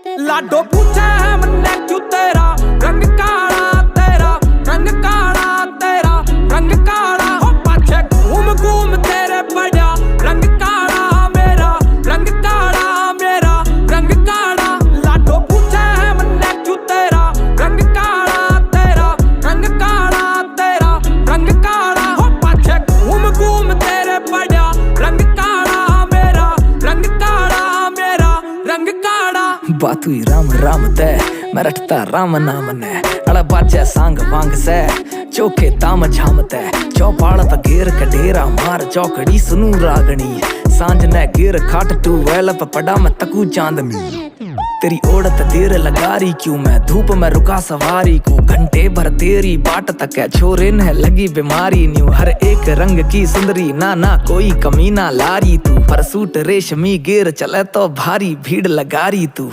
लाडो पूछे है मन्ने क्यों तेरा रंग काला, तेरा रंग काला, तेरा रंग काला। हो पाछे घूम घूम तेरे पड़ा रंग काला मेरा, रंग काला मेरा, रंग काला। लाडो पूछे है मन्ने क्यों तेरा रंग काला, तेरा रंग काला, तेरा रंग काला। हो पाछे घूम घूम तेरे पड़ा रंग काला मेरा, रंग काला मेरा, रंग काला। बात हुई राम राम तै मैं रटता राम नाम ने अड़ा बाजा सांग वांग से चौके ताम झाम तै चौपाल त घेर कडेरा मार चौकड़ी सुनू रागणी सांझ ने घेर खाट टू वेल पड़ा मैं तकू चांदनी तेरी ओढ़त देर लगारी क्यों मैं धूप में रुका सवारी को घंटे भर तेरी बाट तक है छोरे ने लगी बीमारी न्यू हर एक रंग की सुंदरी ना ना कोई कमी ना लारी तू पर सूट रेशमी घेर चले तो भारी भीड़ लगारी तू।